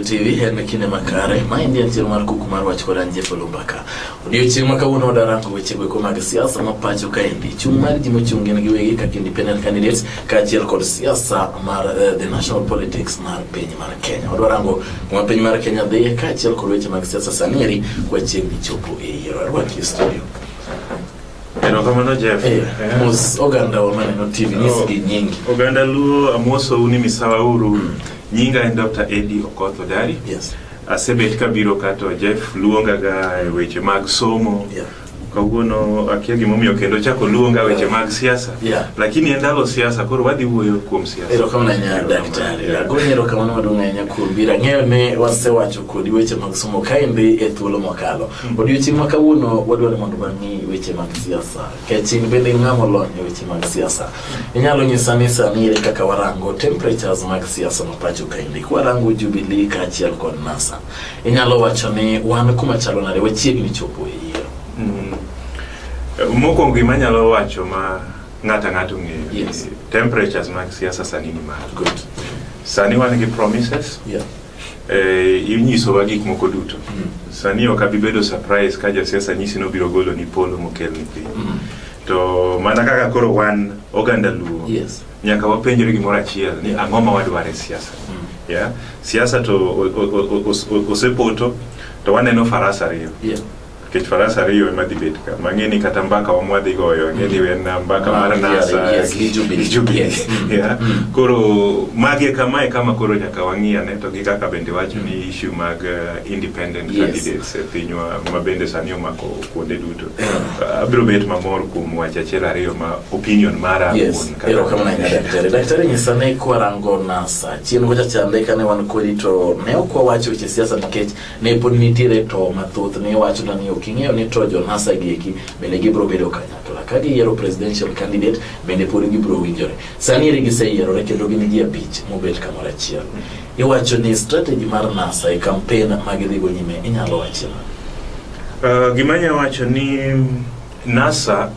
TV en kine makare ma indian tiel mar kuku mar wach kodan je Lumbaka odiochieng' ma kawuono darango weche go mag siasa ma pacho ka endi chung' mar ji mochung'en gi wegi kaka independent candidates kaachiel kod siasa mar the national politics mar piny mar Kenya. Odwarango kuma piny mar Kenya dhie kaachiel kod weche mag siasa sanieri kwa chiegni chopo e yiero. Arwaki studio. Eno kamano Jeff. Mos oganda wa maneno TV nisigi nyingi. Oganda luo amoso uni misawa uru. Nyinga en Dr. Eddie Okoth Odari. Yes. Asebet kabiro kato Jeff luonga ga weche mag somo. Yeah. Kawuono akia gimomiyo kendo chako luonga weche mag siasa. Yeah. Lakini endalo siasa koro wadhi wuoyo kuom siasa. Ero kama nya daktari. Agonyero kama madonga nya kumbira ng'eyo ne wasewacho kodi weche mag somo kaendi e thuolo mokalo. Odiochieng' ma kawuono wadwaro mondo wang'i weche mag siasa. Keching bende ng'amo lony e weche mag siasa. Inyalo nyisa ni sani kaka warango temperatures mag siasa ma pacho kaendi. Warango Jubilee kaachiel kod NASA. Inyalo wacho ni wan kuma chalo nade wachiegni chopo e yiero. Mokwongo gima nyalo wacho ma ng'ato ng'eyo. Yes. Temperatures mag siasa sani ni mar. Good. Sani wan gi promises. Yeah. Inyiso wa gik moko duto. Sani ok abi bedo surprise ka jasiasa nyisi no biro golo ni polo mokel ni piny. To mana kaka koro wan oganda luo. Yes. Nyaka wapenjre gimoro achiel ni ang'o ma wadwaro e siasa. Yeah. Siasa to osepoto to waneno faras ariyo. Yeah. Kech faras ariyo ema dhi bet ka. Mang'eni kata mbaka wa mwadhi goyo. Ng'eni wen mbaka mar NASA. Yes, Jubilee. Yes. Yeah. Koro magi kama kama koro nyaka wang'iane to gi kaka bende wacho ni issue mag independent candidates e pinywa ma bende sani omako kuonde duto. Abiro bet mamor kuom wach achiel ariyo ma opinion mara yes. Ero kama na daktari. Daktari nyisa ne kwarango NASA. Chien gocha chande kane wan kodi to ne okwa wacho weche siasa nikech ne pod nitiere to mathoth ne wacho na ni oking'eyo ni to jo NASA gieki bende gibro bedo kanyakla. Ka giyiero presidential candidate bende pod gibro winjore. Sani eri giseyierore kendo gin ji abich mobet kamoro achiel. Iwacho ni strategy mar NASA e campaign magidhigo nyime inyalo wacho. Gima nya wacho ni NASA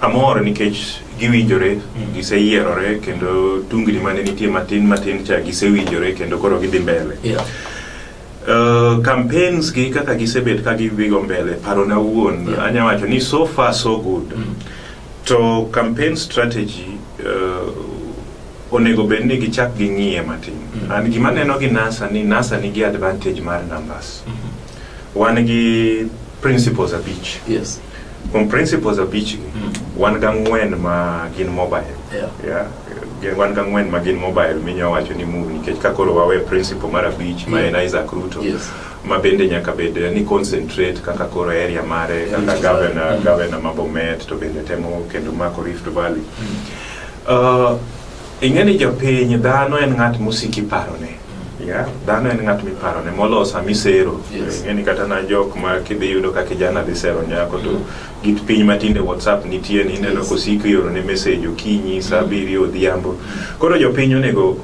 amor nikech giwinjore, giseyierore kendo tungni mane nitie matin cha gisewinjore kendo koro gidhi mbele. Yeah. Campaigns gi kaka gisebet ka gidhigo mbele paro na wuon anya wacho ni so far so good. To campaign strategy onego bed ni gichak gi ng'iye matin. An gima neno gi NASA nigi advantage mar numbers. Wan gi principles abich. Yes. From principles abich wan ga ng'wen ma gin mobile. Yeah. Wan ga ng'wen ma gin mobile minya wacho ni move nikech ka koro wawe principle mar abich ma en Isaac Ruto. Yes. Ma bende nyaka bed ni concentrate kaka koro area mare kaka governor ma Bomet to bende temo kendo mako Rift Valley. Ing'eni jopiny dhano en ng'at musiki parone. Yeah, dhano en ng'at miparone molosa misero. Ing'eni kata na jok ma kidhi yudo ka kijana dhi sero nyako to git piny matinde WhatsApp nitie ni ineno kosiki oro ne message okinyi saa 7 odhiambo. Koro jopiny onego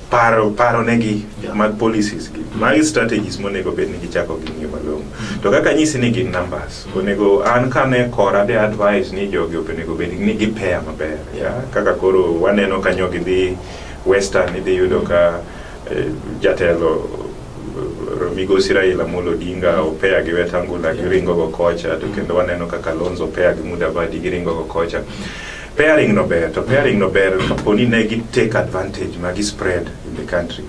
paro negi mag policies gi mag strategies monego bed ni gichako gi ng'iyo malong'o. To kaka nyisi ni gin numbers onego an kane kora de advice ni jogi onego bed ni gipair maber. Yeah, kaka koro waneno kanyo gidhi Western idhi yudo ka jatelo Migosi Raila Amolo Odinga opea gi Wetangula giringo go kocha to kendo waneno kaka Kalonzo opea gi Mudavadi giringo go kocha. Pairing no ber kaponi ne gi take advantage magi spread in the country.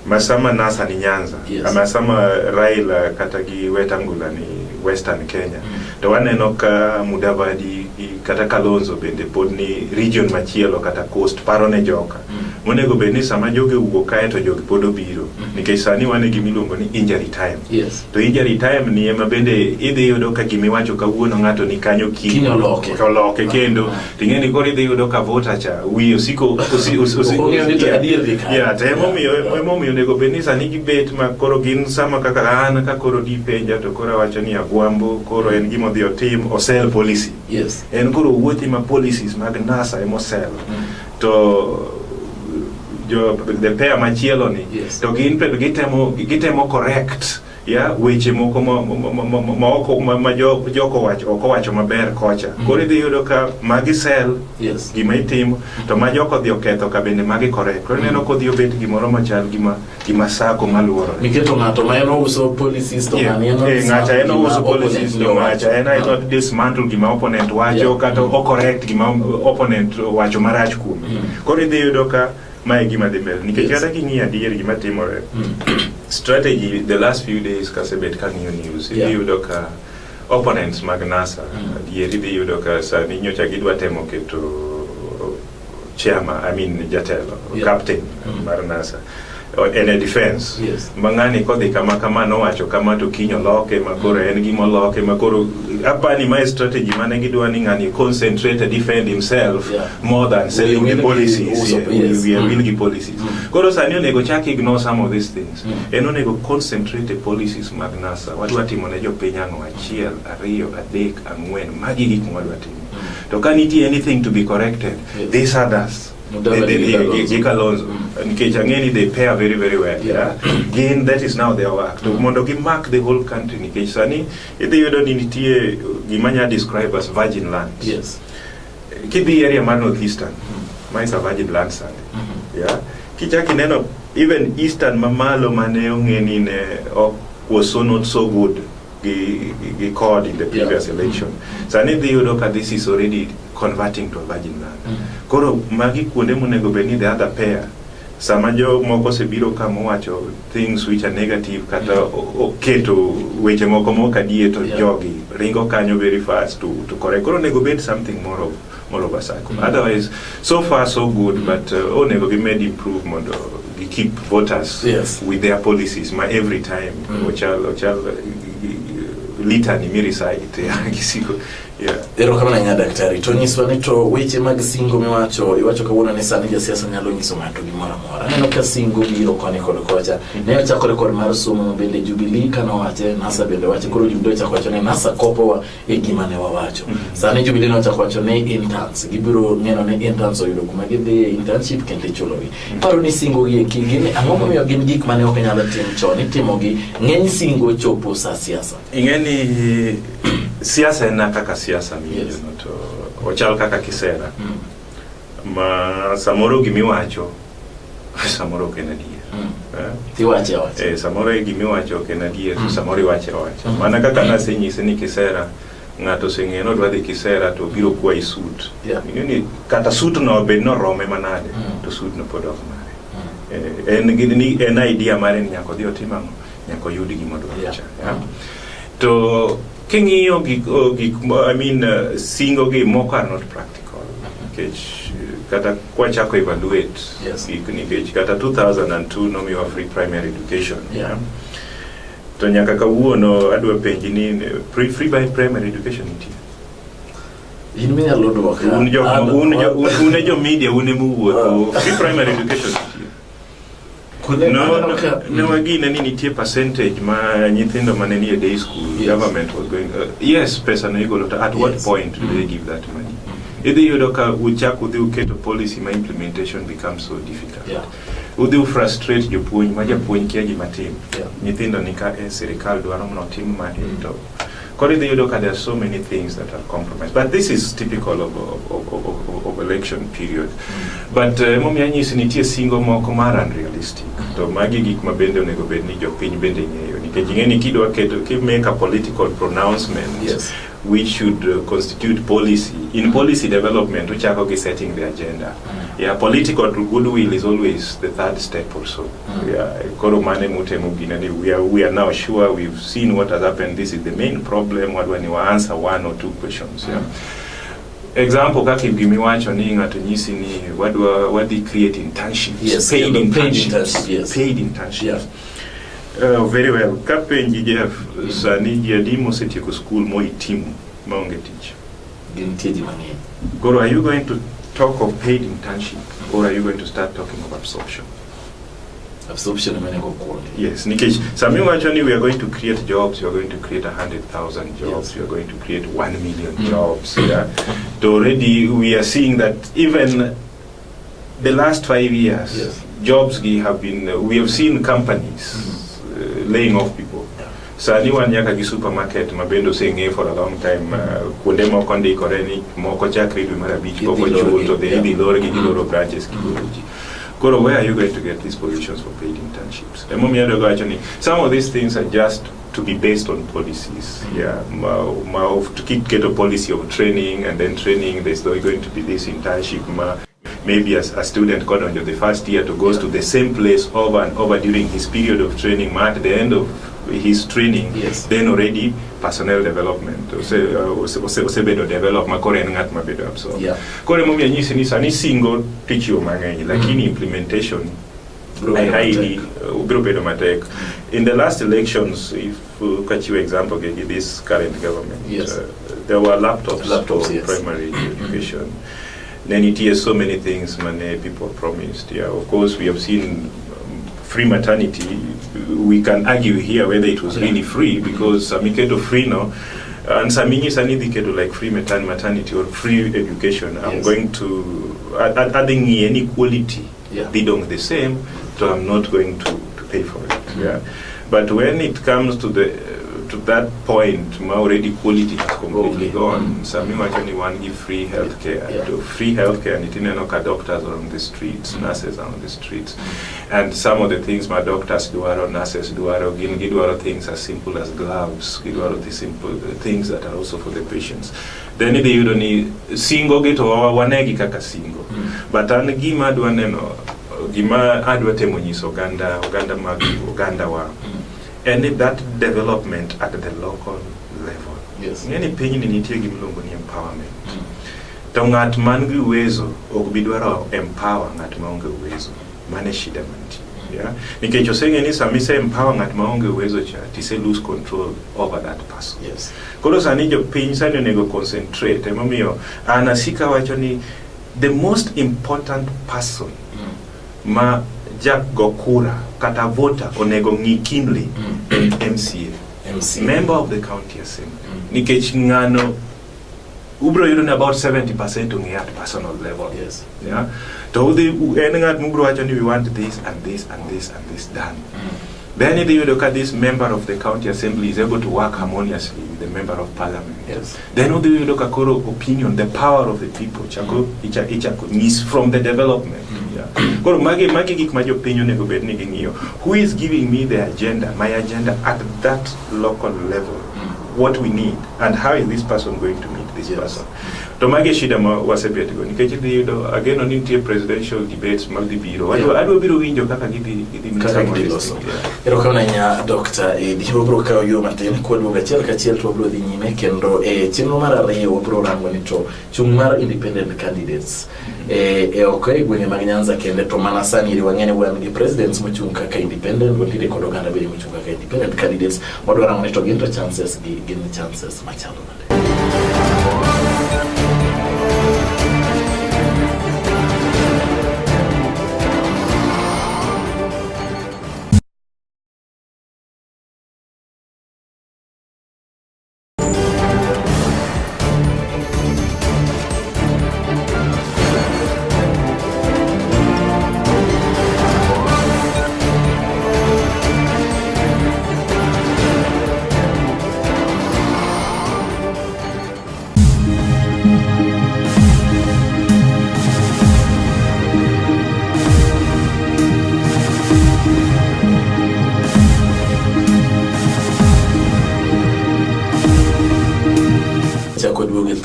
Masama NASA ni Nyanza. Masama Raila kata gi Wetangula ni Western Kenya. To waneno ka Mudavadi kata Kalonzo bende pod ni region machielo kata coast paro ne joka. Monego bed ni sama joge wuok kae to jogi pod obiro nikech sani wane gimiluongo ni injury time. Yes. To injury time ni ema bende idhi yudo ka gimiwacho kawuono ng'ato ni kanyo oloke kendo ting'eni koro idhi yudo ka voter cha wiyo siko yeah, temo miyo nego bed ni sani gibet ma koro gin sama kaka an ka koro di penja to koro wacho ni Agwambo koro en gimo dhi otim osel policy. Yes. En koro wuothi ma policies mag NASA emosel. To the pair machielo ni to gitemo correct weche moko ma joko wacho maber kocha koro idhi yudo ka magi sell gima itimo to ma joko dhi oketho ka bende magi correct koro neno kodhi obet gimoro machal gima sako maluoro miketo ng'ato ma en uso policies to ng'acha en uso policies to ng'acha en dismantle gima opponent wacho kata correct gima opponent wacho marach kuom koro idhi yudo ka mae gima dhi mbele nikech kata king'iyo adier gima timore strategy the last few days kasebet ka ng'iyo news idhi yudo ka opponents mag NASA adier idhi yudo ka sani nyocha gidwa temo keto chairman jatelo captain mar NASA in a defense mang'ani kodhi kama nowacho kama to kinyo loke makoro en gimo loke makoro apani my strategy mane gidwa ni ng'ani concentrate to defend himself more than selling the policies we are willing policies koro sani onego chak ignore some of these things en onego concentrate the policies mag NASA wadwa timo ne jopiny ang'o 1 2 3 4 magi gik mwadwa timo to ka nitie anything to be corrected these others Kalonzo nikech ang'eni they pair very very well again that is now their work to mondo gi mark the whole country nikech sani idhi yudo ni nitie gima nya describe as virgin land kidhi area mar northeastern is a virgin land sani kichaki neno even eastern mamalo mane ong'eni ne was so not so good gi called in the previous election sani idhi yudo ka this is already converting to a virgin land koro magi kuonde monego beni the other pair sama jo moko sebiro kama wacho things which are negative kata keto weche moko mokadie to jogi ringo kanyo very fast to correct koro nego bet something more of a cycle otherwise so far so good but onego be made improve mondo we keep voters with their policies every time ochal litani mirisite kisiko ero kama na daktari to nyiswa ni to weche mag singo iwacho kawuono ni sani jasiasa nyalo nyiso ng'ato gimoro amora neno ka singo biro koni kod kocha ne ochako rekord mar somo bende Jubilee kana wache NASA bende wache koro Jubilee ochako wacho ne NASA kopo e gima ne wawacho sani Jubilee no ochako wacho ne interns gibiro neno ne interns oyudo kuma gidhi internship kende chulogi paro ni singo gi gini ang'o momiyo gin gik mane ok nyalo timo chon itimogi ng'eny singo chopo sa siasa ing'eni siasa en kaka siasa miyo to ochal kaka kisera ma samoro gimiwacho samoro kenadie tiwache samoro gimiwacho kenadie samoro iwache mana kaka nasenyise ni kisera ng'ato seng'eno dwa dhi kisera to biro kwa isut ni kata sut no bed no rome manade to sut no podok mare en idea mare nyako dhi otimamo nyako yudi gimodwa to king'iyo singo gi moko are not practical nikech kata kwachako evaluate nikech kata 2002 nomiwa free primary education to nyaka kawuono adwa penji ni free by primary education nitie un jo media une muwuotho free primary education no again ni nitie percentage ma nyithindo mane ni day school government was going yes pesa no igolo at what point do they give that money idhi yudo ka uchako udhi uketo policy ma implementation becomes so difficult udhi frustrate jopuonj ma japuonj kia gima tim nyithindo ni ka serikal dwaro mondo tim ma to koro idhi yudo ka there are so many things that are compromised but this is typical of election period but momiyo nyisi nitie singo moko mar unrealistic to magi gik mabende onego bed ni jopiny bende ng'eyo nikech ing'eni kidwa keto make a political pronouncement which should constitute policy in policy development uchako gi setting the agenda political goodwill is always the third step or so koro mane mutemo ginani we are now sure we've seen what has happened this is the main problem wadwa ni wa answer one or two questions example kaka gimiwacho ni ng'ato nyisi ni wadhi create internships paid internships very well kapenji Jeff sani jadimo setieko school mo itimu maonge tich gintie mang'eny koro are you going to talk of paid internship or are you going to start talking of absorption yes nikech sami wacho ni we are going to create jobs we are going to create 100,000 jobs we are going to create 1 million jobs so already we are seeing that even the last 5 years jobs have been we have seen companies laying off people Sani wan nyaka gi supermarket mabendo seng'e for a long time kuonde moko ndikore ni moko chakre dwe mar abich poko chul to dhi lor gi loro branches gi Koro, where are you going to get these positions for paid internships? Some of these things are just to be based on policies. Yeah, to get a policy of training, and then training, there's going to be this internship. Maybe as a student got on the first year to goes to the same place over and over during his period of training. At the end of his training, then already personnel development osebedo develop makore en ngat mabedo absorb. Kore momiyo nyisi ni sani single teach you mang'eny lakini implementation highly ubiro bedo matek. In the last elections, if catch you example give this current government, there were laptops for primary education. Then it is so many things many people promised. Of course we have seen free maternity. We can argue here whether it was really free, because Samiketo free now, and Samini Sanidiketo like free maternity or free education. I'm going to adding inequality. They don't the same, so I'm not going to pay for it. But when it comes to that point, already quality has completely gone. Some actually want give free healthcare. Free healthcare, and it doctors are on the streets, nurses are on the streets, and some of the things my doctors do are nurses do are things as simple as gloves. Do are the simple things that are also for the patients. Then you don't need single get or wanegi kaka single, but an gima do gima adwatemonis Uganda wa. And that development at the local level. Any pain in empowerment. Tongat mangi uwezo okubidwaro empower ngat maonge uwezo. Mane shida manti. Nikecho saying ni samise empower ngat maonge uwezo cha tise lose control over that person. Kolo sanijo pain sani nego concentrate. Mamiyo anasika wacho ni the most important person ma Jack Gokura kata voter onego ngikinli MCA, member of the county assembly. Nikech ngano ubro yudo about 70% on at personal level. To the engat mubro wacho ni we want this and this and this and this done. Then if you look at this member of the county assembly is able to work harmoniously with the member of parliament. Then if you look at Koro opinion, the power of the people, chako is from the development. Koro magi gik ma opinion nego bed ni gingiyo. Who is giving me the agenda, my agenda at that local level? What we need, and how is this person going to meet this person? To magi shida ma wasebet go nikech yudo again on into presidential debates mag the biro. Adwa biro winjo kaka gidhi loso. Ero kana nya Dr. Eddie obro ka yo matin kod uga kachiel to obro dhi nyime kendo chenro mar ariyo obro rango ni to chung mar independent candidates okay gwenge mag Nyanza kende to mana sani ri wang'ene wan gi presidents mochung kaka independent wonire kod oganda bende mochung kaka independent candidates modwa rango ni to gin to chances machalo nade.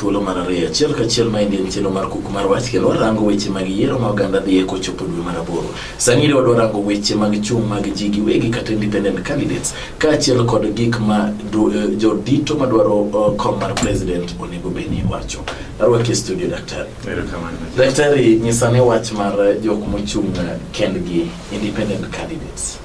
Thuolo mar ariyo achiel kachiel ma indien chelo mar kuku mar wach kendo warango weche mag yiero ma oganda dhi kochopo dwe mar aboro. Sani wadwa rango weche mag chung mag ji giwegi kata independent candidates kaachiel kod gik ma jodito madwaro kom mar president onego beni wacho. Arwaki studio daktari. Daktari, nyisane wach mar jok mochung kendgi independent candidates.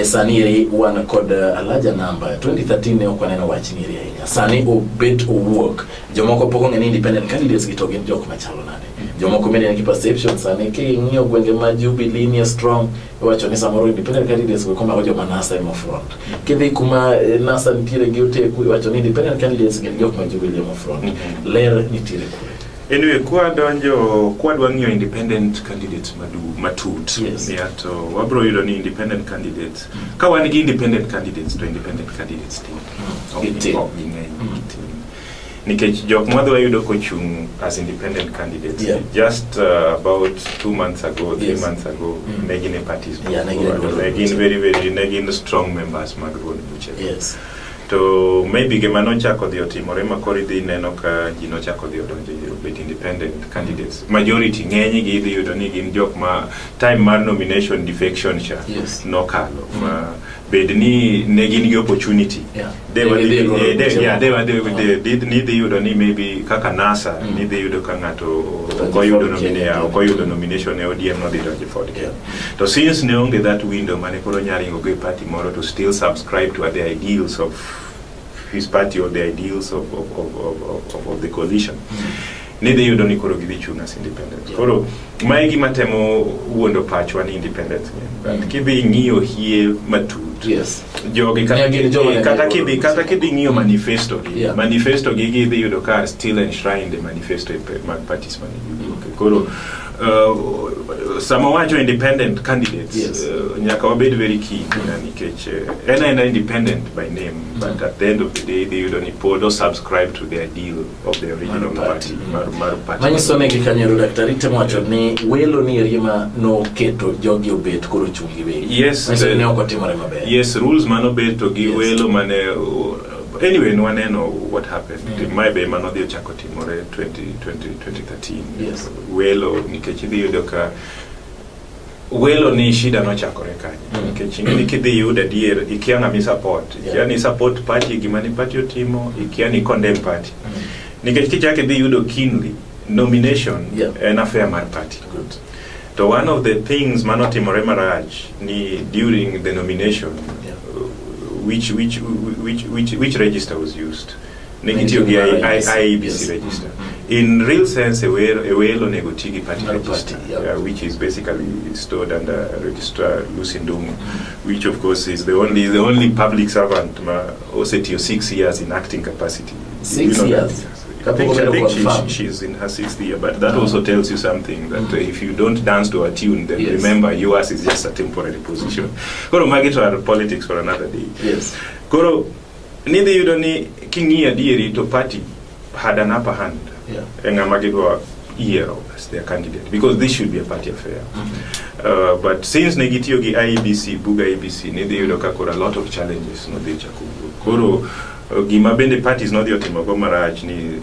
Sani wan kod alaja namba 2013 ne okwaneno wach ni ria. Sani obet owuok. Jomoko poko ng'eni independent candidates gito gin jok machalo nade. Jomoko mede ngi perception sani ki ng'iyo gwenge ma Jubilee ni strong wacho ni samoro independent candidates go koma joma NASA mo front. Kidhi kuma NASA nitiere gi oteku wacho ni independent candidates gin jok ma Jubilee mo front. Ler nitiere kure. Anyway, kwadwa ng'iyo independent candidates matut. Yes. To wabro yudo ni independent candidates. Ka wan gi independent candidates to independent candidates team. Nikech jok mwadwa yudo kochung as independent candidates. Yeah. Just about 2 months ago, 3 Yes. months ago, negine parties. Yeah, negin very strong members mag Ruon Buche. Yes. To maybe gima nochako dhi otimore makoro idhi neno ka ji nochako dhi odonjo bet independent candidates. Majority ng'eny gi idhi yudo ni gin jok ma time mar nomination defection cha nokalo. Bed ni ne gin gi opportunity. They were dhi yudo ni maybe kaka NASA ni dhi yudo ka ng'ato koyudo nomination e ODM no dhi donjo fodgi. To since ne onge that window mane koro nyaringo go e party moro to still subscribe to the ideals of his party or the ideals of the coalition. Neither you don't koro gidhi chung as independent. Koro mae gima temo wuondo pachwa ni independent. But kidhi ng'iyo hie matut. Yes. Jogi kata kidhi ng'iyo manifesto gi. Manifesto gi gidhi yudo ka still enshrine the manifesto mag parties mani. Koro sama wacho independent candidates nyaka wabed very keen nikech ena independent by name, but at the end of the day they don't podo subscribe to the ideal of the original party. Manyiso ne gikanyero daktari temo wacho ni welo ni rima no keto jogi obet koro chungi wegi. Yes. Ne okotimore maber. Yes, rules mano beto gi welo mane anyway no one know what happened. Maybe mano dio chako timore 2013. Yes. Welo nikech idhi yudo ka welo ni shida no chakore kanye. Nikech ng'eni kidhi yudo adier ikia ng'ami support. Ikia ni support party gima ni party otimo, ikia ni condemn party. Nikech kichake dhi yudo keenly nomination en affair mar party. Good. So one of the things manotimore marach ni during the nomination, which register was used? Negative IEBC register. In real sense, a welo negotigi party register, which is basically stored under Registrar Lucindum, which of course is the only public servant also 6 years in acting capacity. 6 years. I think she's in her 6th year, but that also tells you something that if you don't dance to a tune, then remember yours is just a temporary position. Koro magito our politics for another day. Yes. Koro neither you don't need kingi adieri to party had an upper hand. Engamagidwa year as their candidate because this should be a party affair. But since negitiogi IEBC, Buga IEBC, neither you look a lot of challenges. No de chakubu. Koro gima bende parties no the otimogo marach ni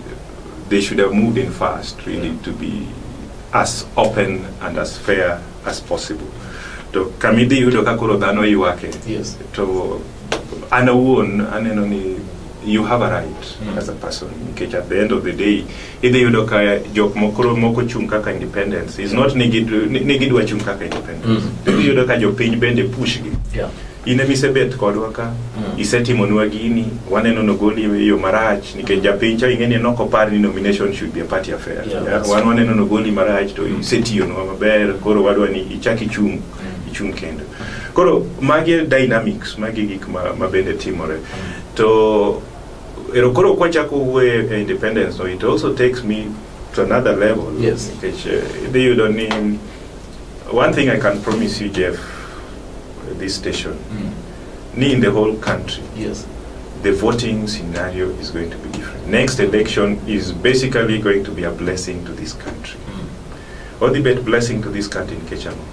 they should have moved in fast really to be as open and as fair as possible. To kamidi yudo kakoro dhano yuake. Yes. To aneno ni you have a right as a person. Because at the end of the day, either you look at jok moko chung kaka independence is not negidwa chung kaka independence. You look at your pin bende push gi. Yeah. Ine misebet kodwa ka isetimonwa gini waneno nogoli yo marach nikech japincha ingeni noko par ni nomination should be a party affair. Waneno nogoli marach to isetiyonwa maber koro wadwa ni ichaki chung kendo. Koro magi dynamics magi gik ma bende timore to koro kwachako we independence, so it also takes me to another level. Yes. Because you don't need one thing I can promise you, Jeff, this station in the whole country. Yes. The voting scenario is going to be different. Next election is basically going to be a blessing to this country. Or the best blessing to this country in Kechamo.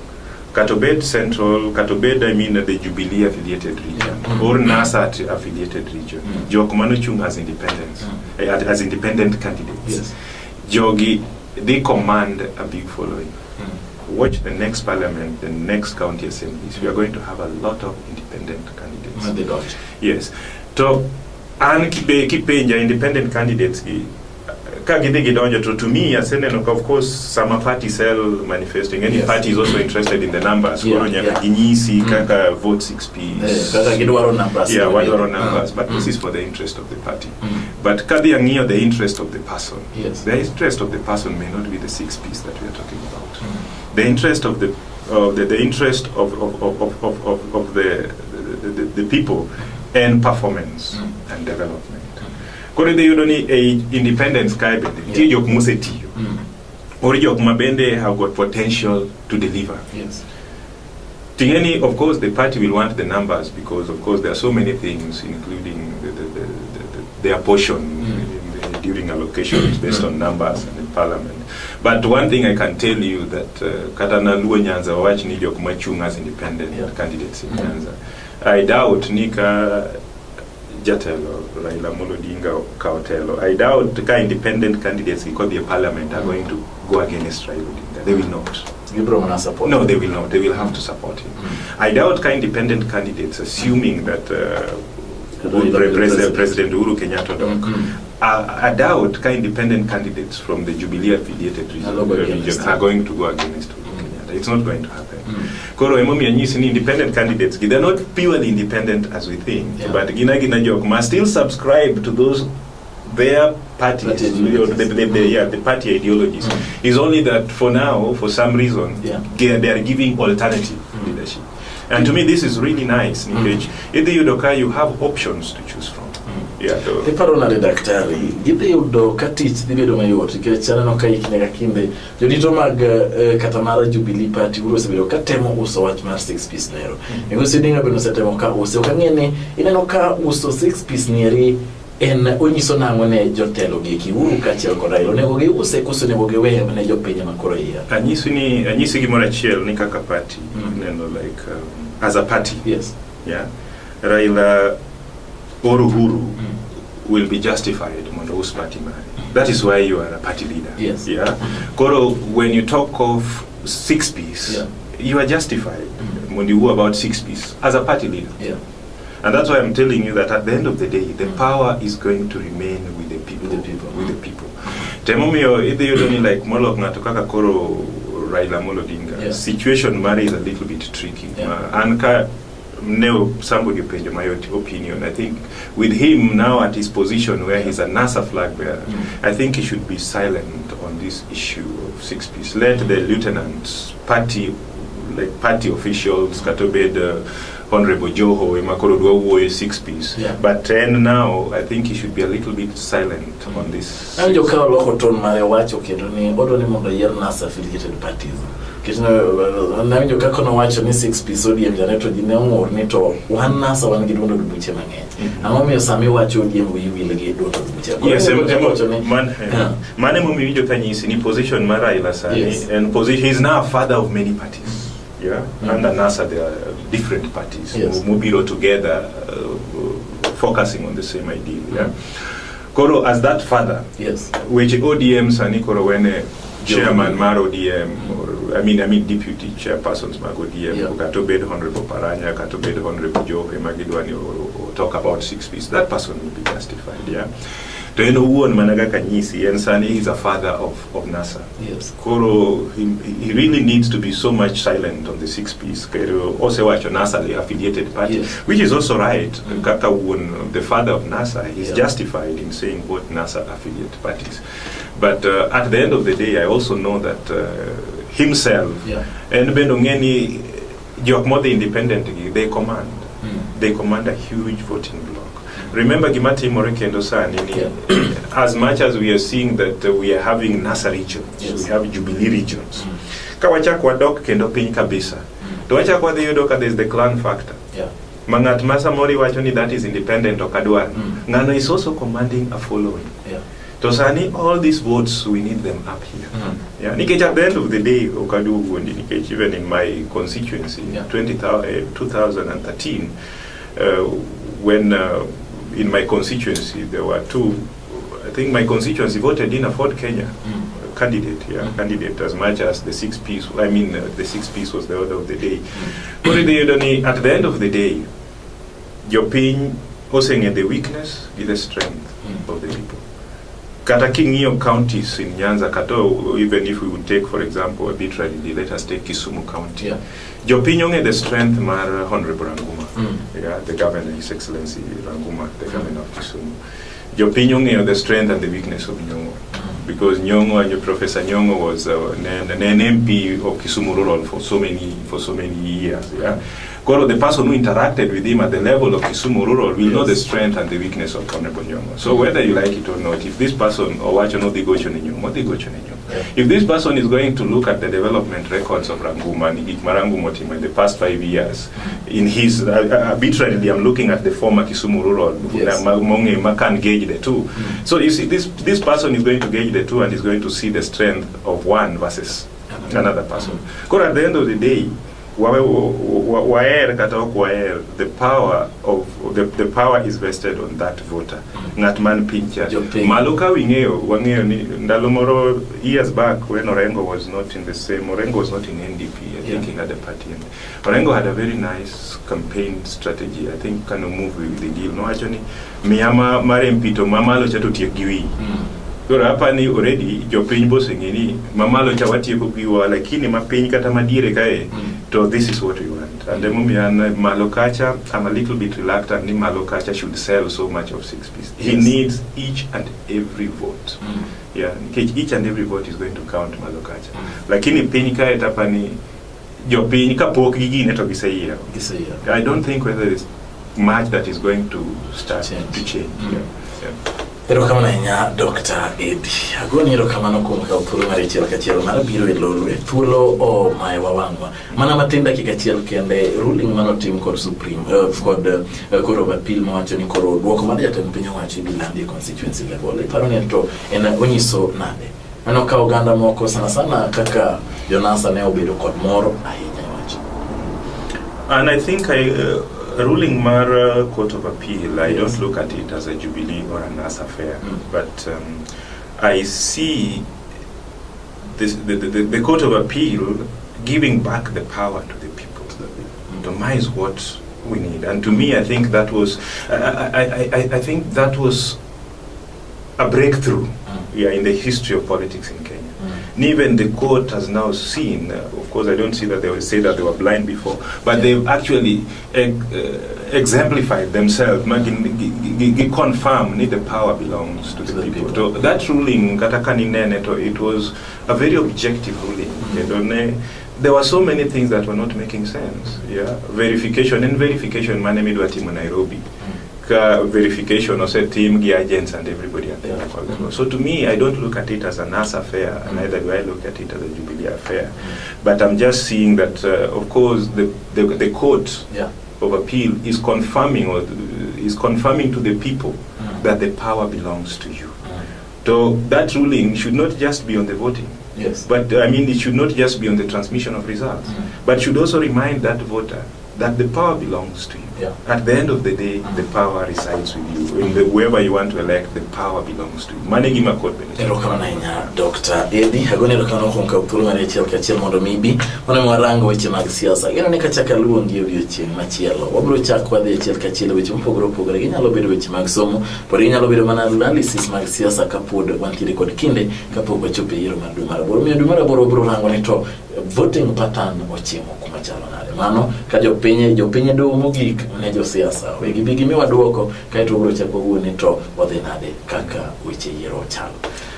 Katobed Central, Katobed, I mean the Jubilee affiliated region, or NASA affiliated region. Jokumano Chung as independence, as independent candidates. Yes. Jogi, they command a big following. Watch the next parliament, the next county assemblies. We are going to have a lot of independent candidates. Yes. So, and kipenja independent candidates. To me, as of course, some parties sell manifesting. Any party is also interested in the numbers. Kaka vote 6P. Numbers. But this is for the interest of the party. But Kadiangio, the interest of the person. Yes. The interest of the person may not be the 6Ps that we are talking about. The interest of the interest of the people and performance and development. Kore de yudoni independence kaibe tiyo kumuse tiyo Orijok Mabende have got potential to deliver. Yes. Tingeni, of course, the party will want the numbers because, of course, there are so many things, including their portion during allocations based on numbers and in parliament. But one thing I can tell you that Katana Luo Nyanza watch Nijok Machung as independent candidates in Nyanza. I doubt Nika Jatelo, Raila Amolo Odinga, Kautelo. I doubt the independent candidates in the parliament are going to go against Raila Odinga. They will not. Support no, they will not. They will have to support him. I doubt independent candidates, assuming that President Uhuru Kenyatta I doubt independent candidates from the Jubilee affiliated region are going to go against Uhuru Kenyatta. It's not going to happen. Koro Emomi and independent candidates, they're not purely independent as we think, but Gina Jok must still subscribe to those their parties, the party ideologies. It's only that for now, for some reason, they are giving alternative leadership. And to me, this is really nice. Either you have options to choose from. Iparo na daktari gidhi yudo ka tich dhi bedo mayot nikech chaneno ka ikine ka kinde jodito mag kata mar Jubilee Party uro osebedo ka temo uso wach mar 6 piece nero nego sidinga beno setemo ka uso ka ng'ene ineno ka uso 6 piece nieri en onyiso nang'o ne jotelo gi Uhuru kaachiel kod Raila onego giuse koso onego giwe ne jopiny makoro iya anyisi gimoro achiel ni kaka party neno like as a party Raila or Uhuru will be justified mondo us party mari. That is why you are a party leader. Koro, when you talk of 6 piece, you are justified when you go about 6 piece as a party leader. And that's why I'm telling you that at the end of the day, the power is going to remain with the people. With the people. Temomio, either you don't like Molok Natokaka Koro Raila Amolo Odinga. Situation mari is a little bit tricky. Anka somebody paid my opinion. I think with him now at his position where he's a NASA flag bearer, I think he should be silent on this issue of 6 piece. Let the lieutenants, party officials, Katobed, Honorable Joho, Emakoro 6 piece. But then now, I think he should be a little bit silent on this. I'm just going to talk NASA affiliated parties. Na ndio kako na wacho ni 6 episode ya mjaneto jinemo nito wanasa wangidondo dubuche mang'eny ang'omo yosami wacho jembo yiwile gi dondo dubuche yes mane mo miwijo kanyisi ni position mara ila sani and position he is now a father of many parties under NASA there are different parties mubiro together focusing on the same idea Koro as that father which ODM sani koro wene chairman mar ODM or I mean deputy chairpersons mag ODM Katobed Honorable Paranya, Katobed Honorable Joe Magidwani or talk about 6 piece, that person will be justified. To anyone managa kanyisi and Sani is a father of NASA. Koro he really needs to be so much silent on the 6 piece. Also watch NASA the affiliated party, which is also right. Kaka won the father of NASA is justified in saying what NASA affiliate parties. But at the end of the day, I also know that himself and Benongeni Jokmode independent they command. They command a huge voting bloc. Remember Gimati Morekendo San, as much as we are seeing that we are having NASA regions, we have Jubilee regions. Kawachakwa dok kendo piny kabisa. Tuwachakwa the yodoka there's the clan factor. Mangat Masa Mori wachoni that is independent okadwan. Ngano is also commanding a following. Tosani, all these votes, we need them up here. Nikech at the end of the day, Okadu and Nikech, even in my constituency, 2013, when in my constituency there were I think my constituency voted in a Ford Kenya candidate, candidate as much as the 6 piece. I mean, the 6 piece was the order of the day. But at the end of the day, your pain, also the weakness is the strength of the people. Kata Kingio counties in Nyanza, Kato, even if we would take, for example, arbitrarily, let us take Kisumu County. Jopinyonge the strength mar Honorable Ranguma, the governor, His Excellency Ranguma, the governor of Kisumu. Jopinyonge the strength and the weakness of Nyong'o, because Nyong'o and Professor Nyong'o was an MP of Kisumu Rural for so many years. The person who interacted with him at the level of Kisumu Rural will know the strength and the weakness of Honorable Nyong'o. So whether you like it or not, if this person or watch another go to Nyong'o, they go to Nyong'o. If this person is going to look at the development records of Ranguma and Marangu Motima in the past 5 years, in his, arbitrarily I'm looking at the former Kisumu Rural, can't gauge the two. So you see, this person is going to gauge the two and is going to see the strength of one versus another person. Because at the end of the day, the power of the power is vested on that voter. Not man pincha. Maluka wangeo ni ndalomoro years back when Orengo was not in the same. Orengo was not in NDP. I think he had a party. And Orengo had a very nice campaign strategy. I think kind of move with the deal. No actually, miyama mare mpito mama lo chato tiegiwi. Kora hapa ni already jopiny bosengeni mamalo chawati kupiwa lakini mapiny kata madire kae to this is what we want. And the moment Malokacha, I'm a little bit reluctant ni Malokacha should sell so much of 6 pieces. He needs each and every vote. Yeah, each and every vote is going to count Malokacha. Lakini piny kae hapa ni jopiny kapok gigine to gisaiya. I don't think whether there is much that is going to start to change. Yeah. Pero kama na Dr. Eddie agoni ero kama no kumka upuru mari chiel kachiel mar biro e lolwe thuolo o mai wawangwa mana matinda kikachiel kende ruling mano tim kod supreme kod koro appeal mawacho ni koro duoko mar jatend piny owacho bilandi constituency level paro ni to en onyiso nade ano ka oganda moko sana kaka Jonasa ne obedo kod moro ahinya wacho. And I think ruling Mara Court of Appeal, I don't look at it as a Jubilee or a NASA affair, but I see this, the Court of Appeal giving back the power to the people. That is what we need, and to me, I think that was, I think that was a breakthrough, in the history of politics in Kenya. And even the court has now seen, of course I don't see that they will say that they were blind before, but they've actually exemplified themselves, confirm the power belongs to the people. So that ruling, it was a very objective ruling. There were so many things that were not making sense. Verification, manemi timu Nairobi. Verification of team agents and everybody at the level. So to me, I don't look at it as a NASA affair, neither do I look at it as a Jubilee affair. But I'm just seeing that, of course, the court of appeal is confirming to the people that the power belongs to you. So that ruling should not just be on the voting. But I mean, it should not just be on the transmission of results, but should also remind that voter that the power belongs to you. At the end of the day, the power resides with you. In whoever you want to elect, the power belongs to you. Manegima kodbe. Dr. Eddie, agoni rokano kumka upuru mare chiel kachiel mondo mibi, mana mwarango weche mag siasa. Gino nika chaka luo ndio chieng machielo. Wabro chakwa dhi chiel kachiel weche mpogore. Ginyalo bedo weche mag somo, pod ginyalo bedo mana analysis mag siasa kapod wantiere kod kinde kapok wachopo yiero mar dwe mar aboro. Miyo dwe mar aboro bro rango ni to voting pattern ochimo kuma chalo nade. Mano ka jopinye do mogik ne jo siasa. Wegi bigi miwa duoko kaito bro chako wuone to wadhi nade kaka weche yiero chalo.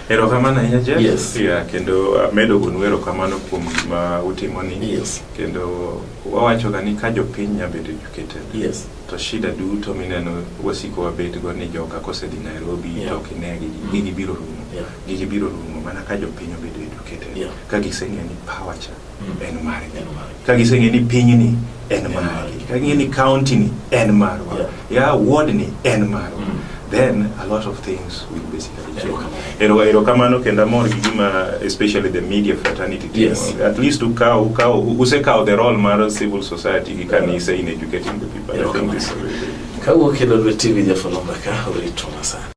Ero kamana Yes. Kendo medo gunwero kamano kuom ma utimoni. Kendo wawacho gani ka jopiny nyabedo educated. To shida duto mineno wasiko wabet go ni joka kosedhi Nairobi to kinegi gigi biro rumo mana ka jopiny obedo educated. Ka giseng'e ni power cha en mare. Ka giseng'e ni piny ni en mare. Ka giseng'e ni county ni en marwa. Ward ni en marwa. Then a lot of things will basically change. Ero kamano kenda mor gima, especially the media fraternity. At least usekao the role mar civil society gikanise in educating the people. I think this is Kawo kilo TV ya Falomba ka uri tuma sana.